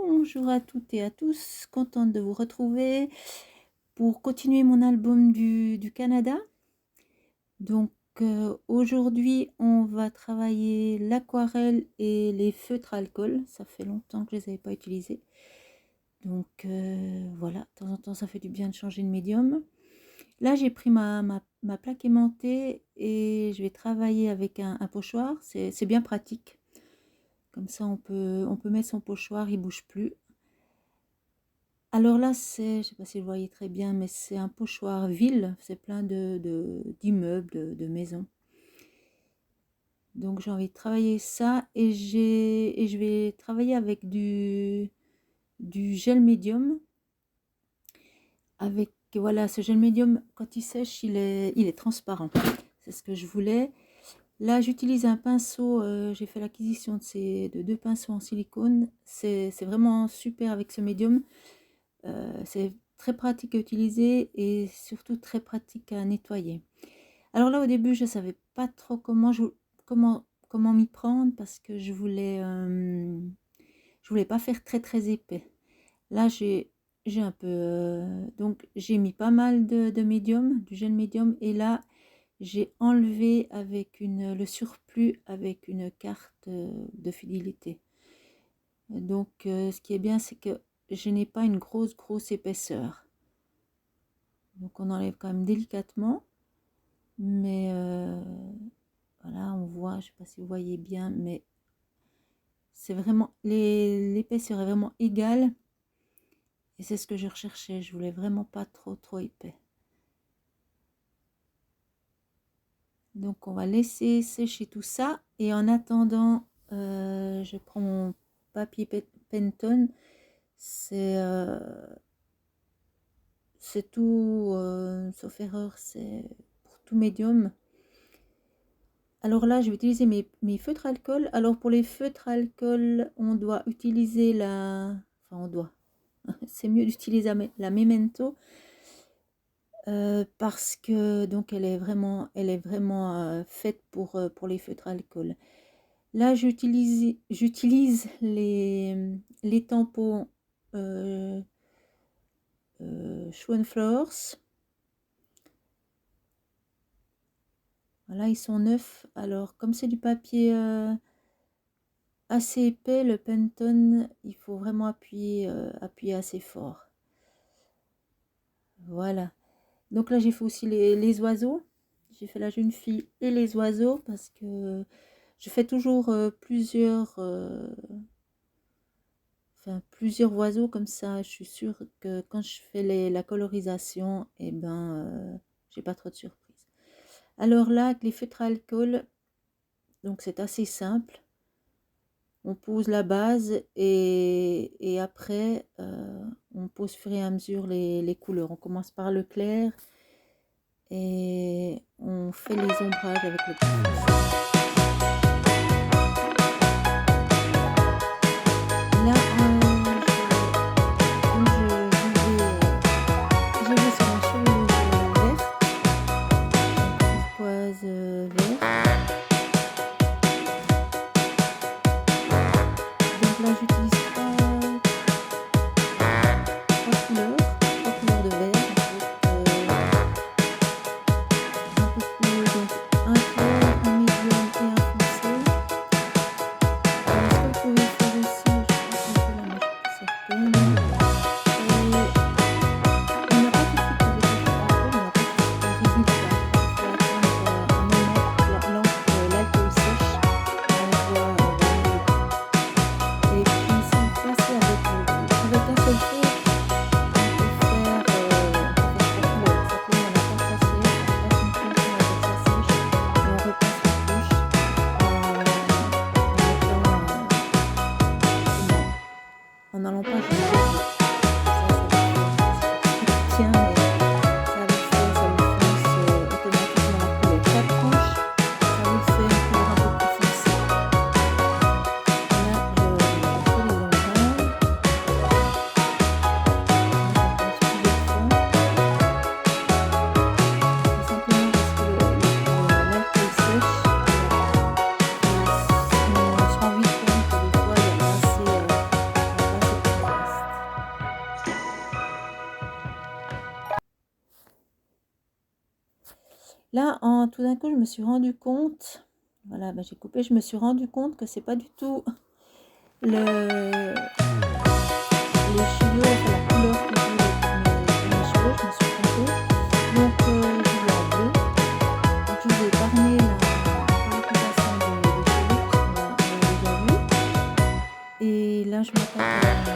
Bonjour à toutes et à tous, contente de vous retrouver pour continuer mon album du Canada. Donc aujourd'hui, on va travailler l'aquarelle et les feutres alcool. Ça fait longtemps que je ne les avais pas utilisés. Donc voilà, de temps en temps, ça fait du bien de changer de médium. Là, j'ai pris ma plaque aimantée et je vais travailler avec un pochoir. C'est bien pratique. Comme ça, on peut mettre son pochoir, il ne bouge plus. Alors là, je ne sais pas si vous voyez très bien, mais c'est un pochoir ville. C'est plein d'immeubles, de maisons. Donc j'ai envie de travailler ça et je vais travailler avec du gel médium. Avec, voilà, ce gel médium, quand il sèche, il est transparent. C'est ce que je voulais. Là, j'utilise un pinceau. J'ai fait l'acquisition de 2 pinceaux en silicone. C'est vraiment super avec ce médium. C'est très pratique à utiliser et surtout très pratique à nettoyer. Alors là, au début, je ne savais pas trop comment m'y prendre parce que je voulais pas faire très très épais. Là, j'ai un peu... donc, j'ai mis pas mal de médium, du gel médium. Et là, j'ai enlevé avec le surplus avec une carte de fidélité. Donc, ce qui est bien, c'est que je n'ai pas une grosse épaisseur. Donc, on enlève quand même délicatement. Mais voilà, on voit, je ne sais pas si vous voyez bien, mais c'est vraiment... l'épaisseur est vraiment égale. Et c'est ce que je recherchais. Je voulais vraiment pas trop épais. Donc, on va laisser sécher tout ça. Et en attendant, je prends mon papier Penton. C'est tout, sauf erreur, c'est pour tout médium. Alors là, je vais utiliser mes feutres alcool. Alors pour les feutres alcool, on doit utiliser c'est mieux d'utiliser la Memento. Parce que donc elle est vraiment faite pour les feutres alcool. Là, j'utilise les tampons Schwanflowers. Voilà, ils sont neufs. Alors, comme c'est du papier assez épais, le Penton, il faut vraiment appuyer assez fort. Voilà. Donc là, j'ai fait aussi les oiseaux. J'ai fait la jeune fille et les oiseaux parce que je fais toujours plusieurs oiseaux comme ça. Je suis sûre que quand je fais la colorisation, eh ben, j'ai pas trop de surprises. Alors là, avec les feutres alcool, donc c'est assez simple. On pose la base et après, on pose au fur et à mesure les couleurs. On commence par le clair et on fait les ombrages avec le pinceau. Là, je vais sur ma chevelure verte, turquoise vert. Donc là, j'utilise trois couleurs de vert. Un peu plus, donc un clair, un médium et un foncé. Ce que vous pouvez faire aussi, je pense que là, mais je suis certaine. On n'a pas tout de suite avec le résultat. Il faut attendre un moment que l'alcool sèche. On voit et puis si vous passez avec un seul feu, on peut faire 3 couleurs. Ça peut on attend que ça sèche, on passe une couche, on attend que ça sèche et on repasse une couche en n'allant pas jusqu'au bout. Ça tient, mais ça le fonce automatiquement la couleur. Chaque couche, ça vous fait une couleur un peu plus foncée. Là, je fais les ombrages. C'est simplement parce que l'alcool sèche. On se rend vite compte que des fois il y a pas assez de Là, tout d'un coup, je me suis rendu compte, voilà, j'ai coupé, je me suis rendu compte que c'est pas du tout le, les cheveux, enfin la couleur que je voulais pour mes cheveux, je me suis trompée. Donc, je l'ai en bleu. Donc, je vous ai épargné la préoccupation des cheveux, puisqu'on l'a déjà vu. Et là, je m'attaque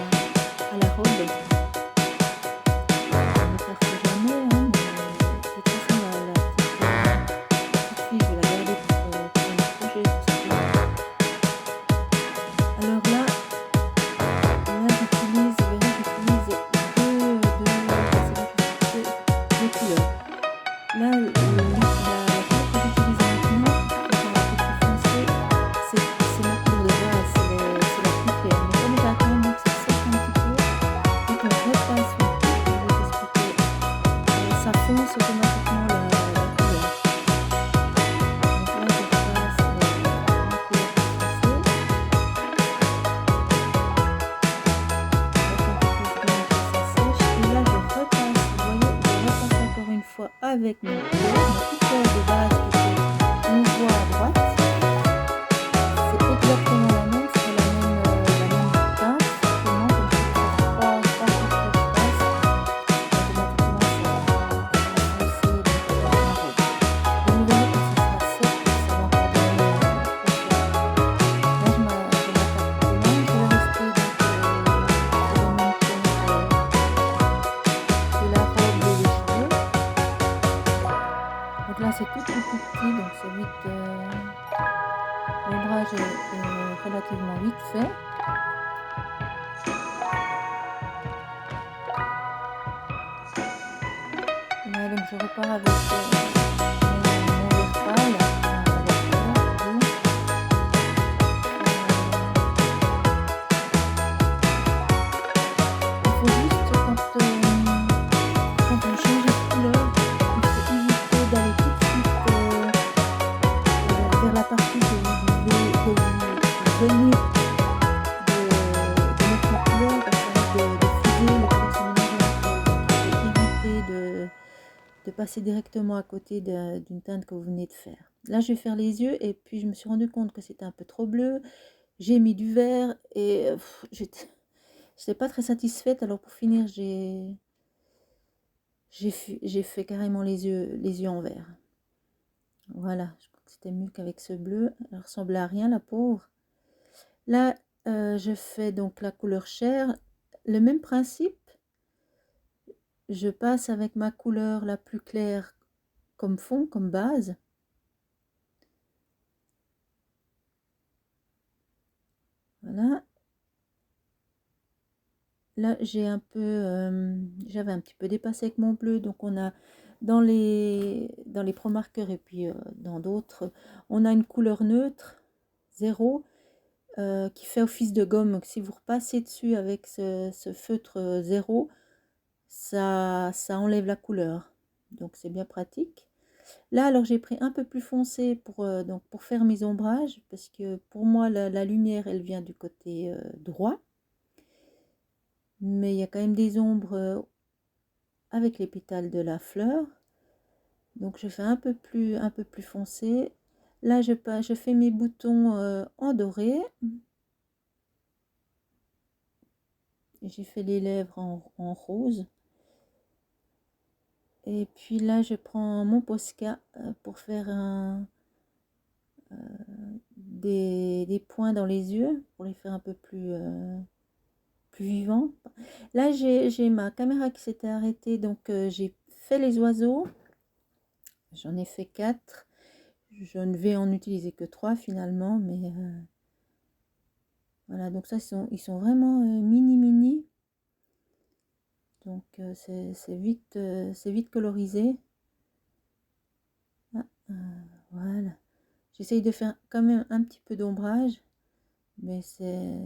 à la robe. Je ne m'écarte jamais, hein, mais de toute façon, la petite fille, je vais la garder pour un autre projet, tout simplement. Alors là, j'utilise, vous verrez, j'utilise deux couleurs. Là, la couleur que j'utilise maintenant, pour faire un peu plus foncé, c'est ma couleur de base, c'est la plus claire. Mais comme j'attends que ça sèche un petit peu, et qu'on repasse une couche, je vais vous expliquer, ça fonce automatiquement la couleur. Donc là, je repasse ma couleur plus foncée. Et là, je repasse, vous voyez, je repasse encore une fois avec mon couleur de base qui on voit à droite. C'est exactement la même, c'est la même teinte, simplement comme ça, trois couches que je passe, automatiquement ça va foncer la robe. Et vous verrez quand ça sera sec, ça va encore donner une couleur. Là, je m'attaque plus loin, je vais rester donc sur le même ton que la robe et les cheveux. Donc là, c'est tout petit, donc c'est vite. L'ombrage est relativement vite fait. Là, donc je repars avec mon vert pâle, il faut juste, quand on change de couleur, il faut éviter d'aller tout de suite vers la partie que vous venez de mettre en couleur, parce que ça risque de fuser, les couleurs sont mélangées entre elles. Donc il faut éviter de passer directement à côté d'une teinte que vous venez de faire. Là, je vais faire les yeux et puis je me suis rendu compte que c'était un peu trop bleu. J'ai mis du vert et j'étais pas très satisfaite. Alors pour finir, j'ai fait carrément les yeux en vert. Voilà, je crois que c'était mieux qu'avec ce bleu. Elle ressemblait à rien, la pauvre. Là, je fais donc la couleur chair. Le même principe. Je passe avec ma couleur la plus claire comme fond, comme base. Voilà. Là, j'avais un petit peu dépassé avec mon bleu, donc on a dans les Pro Markers et puis dans d'autres, on a une couleur neutre, 0, qui fait office de gomme. Donc si vous repassez dessus avec ce feutre 0, ça enlève la couleur. Donc c'est bien pratique. Là, alors j'ai pris un peu plus foncé pour faire mes ombrages, parce que pour moi, la lumière, elle vient du côté droit. Mais il y a quand même des ombres avec les pétales de la fleur. Donc je fais un peu plus foncé. Là, je fais mes boutons en doré. J'ai fait les lèvres en rose. Et puis là, je prends mon Posca pour faire des points dans les yeux, pour les faire un peu plus vivants. Là, j'ai ma caméra qui s'était arrêtée, donc j'ai fait les oiseaux. J'en ai fait 4. Je ne vais en utiliser que 3 finalement, mais voilà, donc ça, ils sont vraiment mini. Donc c'est vite colorisé. Ah, voilà. J'essaye de faire quand même un petit peu d'ombrage, mais c'est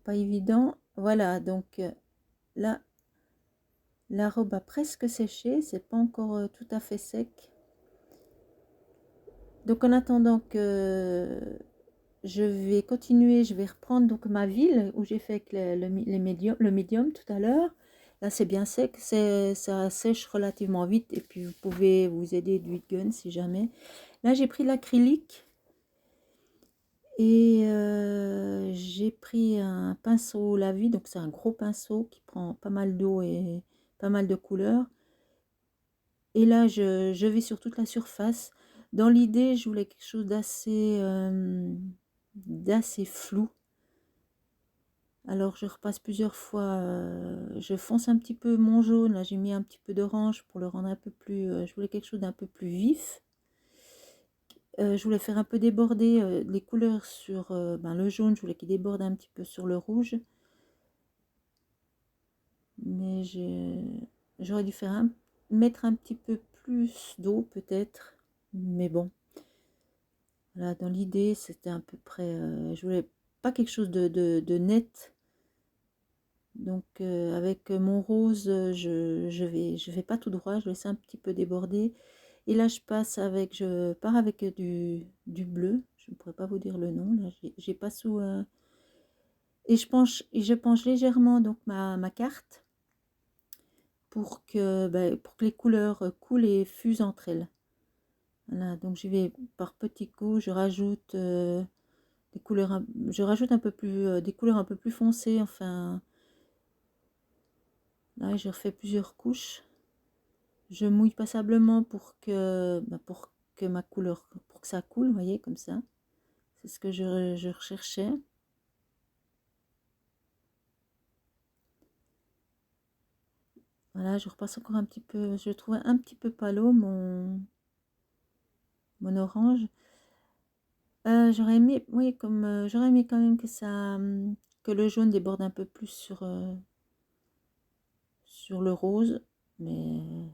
pas évident. Voilà, donc là, la robe a presque séché, c'est pas encore tout à fait sec. Donc en attendant que je vais continuer, je vais reprendre donc ma ville où j'ai fait avec le médium tout à l'heure. Là, c'est bien sec, ça sèche relativement vite et puis vous pouvez vous aider du heat gun si jamais. Là, j'ai pris l'acrylique et j'ai pris un pinceau la vie, donc c'est un gros pinceau qui prend pas mal d'eau et pas mal de couleurs. Et là, je vais sur toute la surface. Dans l'idée, je voulais quelque chose d'assez flou. Alors, je repasse plusieurs fois, je fonce un petit peu mon jaune. Là, j'ai mis un petit peu d'orange pour le rendre un peu plus... je voulais quelque chose d'un peu plus vif. Je voulais faire un peu déborder les couleurs sur le jaune. Je voulais qu'il déborde un petit peu sur le rouge. Mais j'aurais dû mettre un petit peu plus d'eau peut-être. Mais bon. Voilà, dans l'idée, c'était à peu près... je voulais pas quelque chose de net. Donc avec mon rose, je vais pas tout droit, je laisse un petit peu déborder. Et là, je pars avec du bleu. Je ne pourrais pas vous dire le nom. Là, j'ai pas sous... et je penche légèrement donc ma carte pour que les couleurs coulent et fusent entre elles. Voilà, donc j'y vais par petits coups. Je rajoute des couleurs, je rajoute un peu plus des couleurs un peu plus foncées. Enfin, là, je refais plusieurs couches. Je mouille passablement pour que ma couleur, pour que ça coule, vous voyez, comme ça. C'est ce que je recherchais. Voilà, je repasse encore un petit peu, je trouvais un petit peu palo mon orange. J'aurais aimé, oui, j'aurais aimé quand même que le jaune déborde un peu plus sur le rose, mais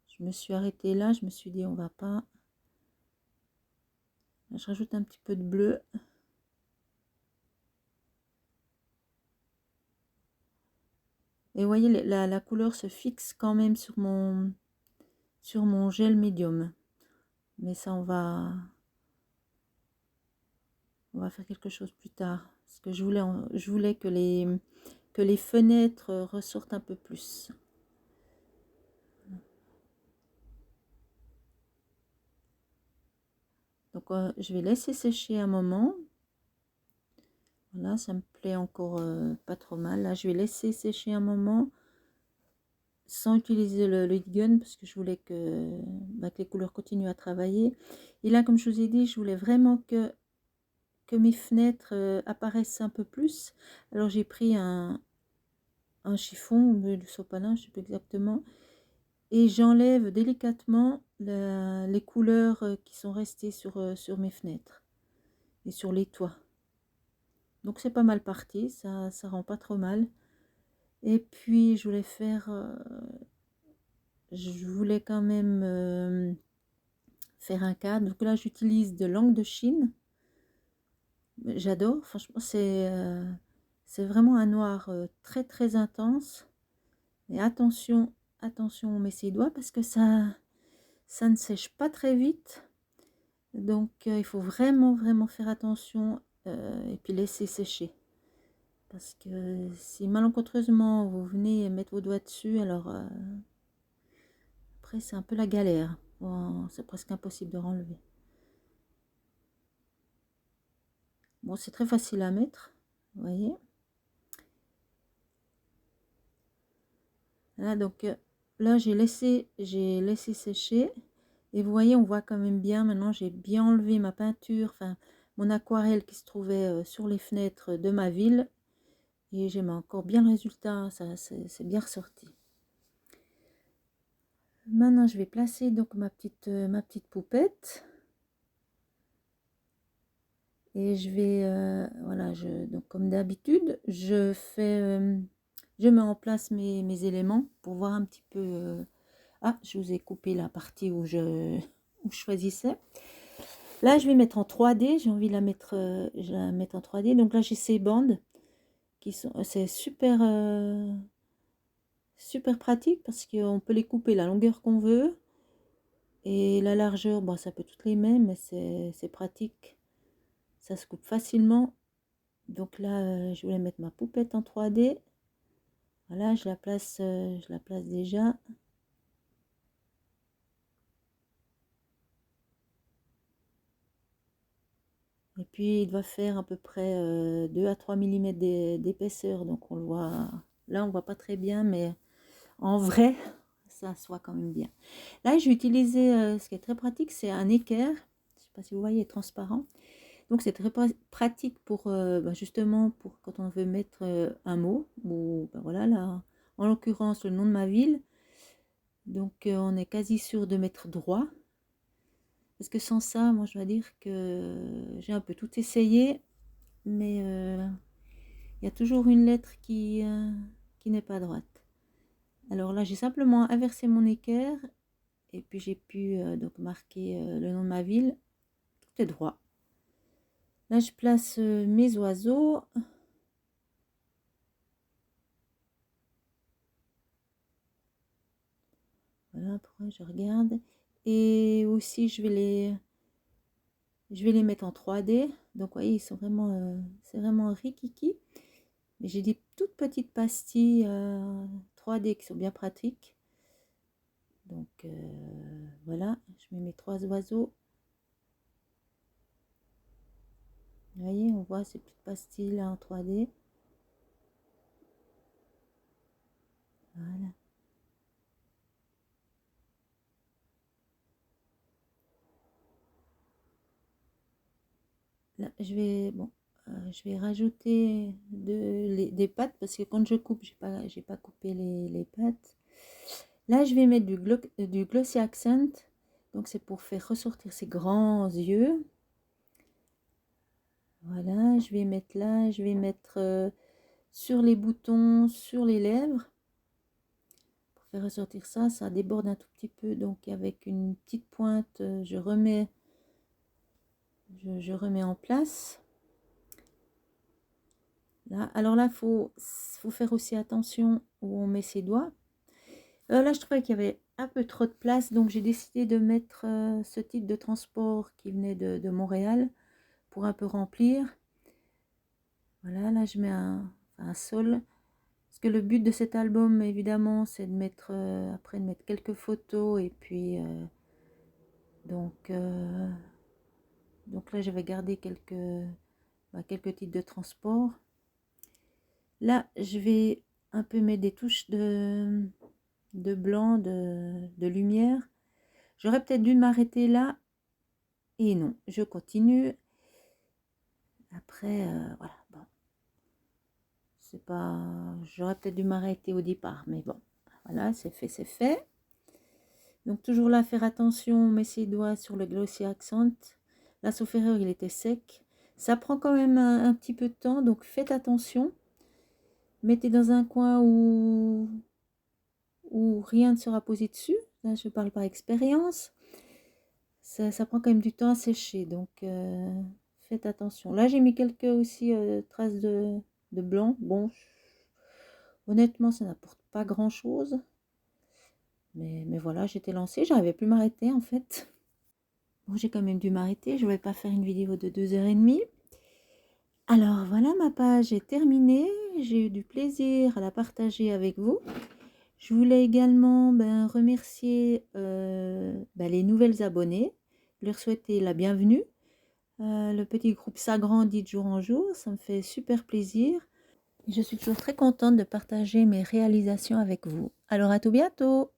je me suis arrêtée là, je me suis dit on va pas. Là, je rajoute un petit peu de bleu. Et vous voyez, la couleur se fixe quand même sur mon gel médium. Mais ça, on va faire quelque chose plus tard. Parce que je voulais que les fenêtres ressortent un peu plus. Donc, je vais laisser sécher un moment. Voilà, ça me plaît encore pas trop mal. Là, je vais laisser sécher un moment sans utiliser le heat gun parce que je voulais que les couleurs continuent à travailler. Et là, comme je vous ai dit, je voulais vraiment que mes fenêtres apparaissent un peu plus. Alors, j'ai pris un chiffon de sopalin, je ne sais plus exactement. Et j'enlève délicatement les couleurs qui sont restées sur mes fenêtres et sur les toits. Donc c'est pas mal parti, ça rend pas trop mal. Et puis je voulais quand même faire un cadre. Donc là j'utilise de l'encre de Chine. J'adore, franchement c'est vraiment un noir très très intense. Mais attention, on met ses doigts parce que ça ne sèche pas très vite. Donc il faut vraiment vraiment faire attention et puis laisser sécher. Parce que si malencontreusement vous venez mettre vos doigts dessus, alors après c'est un peu la galère. Bon, c'est presque impossible de renlever. Bon, c'est très facile à mettre, vous voyez. Là, donc là j'ai laissé sécher. Et vous voyez, on voit quand même bien, maintenant j'ai bien enlevé ma peinture, enfin mon aquarelle qui se trouvait sur les fenêtres de ma ville. Et j'aime encore bien le résultat, ça c'est bien ressorti. Maintenant je vais placer donc ma petite poupette. Et je vais, voilà, donc comme d'habitude, je mets en place mes éléments pour voir un petit peu. Ah, je vous ai coupé la partie où je choisissais. Là, je vais mettre en 3D, j'ai envie de je la mettre en 3D. Donc là, j'ai ces bandes c'est super pratique parce qu'on peut les couper la longueur qu'on veut. Et la largeur, bon, ça peut toutes les mêmes, mais c'est pratique. Ça se coupe facilement. Donc là, je voulais mettre ma poupette en 3D. Voilà, je la place déjà. Et puis, il doit faire à peu près 2 à 3 mm d'épaisseur. Donc, on le voit. Là, on voit pas très bien, mais en vrai, ça se voit quand même bien. Là, j'ai utilisé, ce qui est très pratique, c'est un équerre. Je sais pas si vous voyez, transparent. Donc, c'est très pratique pour, justement, pour quand on veut mettre un mot. Ou, voilà, là, en l'occurrence, le nom de ma ville. Donc, on est quasi sûr de mettre droit. Parce que sans ça, moi, je dois dire que j'ai un peu tout essayé. Mais il y a toujours une lettre qui n'est pas droite. Alors là, j'ai simplement inversé mon équerre et puis j'ai pu donc marquer le nom de ma ville. Tout est droit. Là, je place mes oiseaux. Voilà, après je regarde. Et aussi, je vais les mettre en 3D. Donc, vous voyez, ils sont vraiment, c'est vraiment rikiki. Mais j'ai des toutes petites pastilles 3D qui sont bien pratiques. Donc, voilà, je mets mes 3 oiseaux. Vous voyez, on voit ces petites pastilles là en 3D. Voilà. Là, je vais rajouter des pâtes parce que quand je coupe, j'ai pas coupé les pâtes. Là, je vais mettre du Glossy Accent. Donc, c'est pour faire ressortir ses grands yeux. Voilà, je vais mettre là, je vais mettre sur les boutons, sur les lèvres. Pour faire ressortir ça, ça déborde un tout petit peu. Donc, avec une petite pointe, je remets en place. Là, alors là, faut faire aussi attention où on met ses doigts. Là, je trouvais qu'il y avait un peu trop de place, donc j'ai décidé de mettre ce type de transport qui venait de Montréal pour un peu remplir. Voilà, là, je mets un sol. Parce que le but de cet album, évidemment, c'est de mettre après de mettre quelques photos et puis donc là, je vais garder quelques types de transport. Là, je vais un peu mettre des touches de blanc, de lumière. J'aurais peut-être dû m'arrêter là. Et non, je continue. Après, voilà, bon. C'est pas... J'aurais peut-être dû m'arrêter au départ, mais bon. Voilà, c'est fait, c'est fait. Donc, toujours là, faire attention, on met ses doigts sur le Glossy Accent. Là, sauf erreur, il était sec. Ça prend quand même un petit peu de temps, donc faites attention. Mettez dans un coin où rien ne sera posé dessus. Là, je parle par expérience. Ça prend quand même du temps à sécher, donc faites attention. Là, j'ai mis quelques aussi traces de blanc. Bon, honnêtement, ça n'apporte pas grand-chose. Mais voilà, j'étais lancée, j'arrivais plus à m'arrêter en fait. Bon, j'ai quand même dû m'arrêter, je ne vais pas faire une vidéo de 2h30. Alors voilà, ma page est terminée. J'ai eu du plaisir à la partager avec vous. Je voulais également remercier les nouvelles abonnées, leur souhaiter la bienvenue. Le petit groupe s'agrandit de jour en jour, ça me fait super plaisir. Je suis toujours très contente de partager mes réalisations avec vous. Alors à tout bientôt!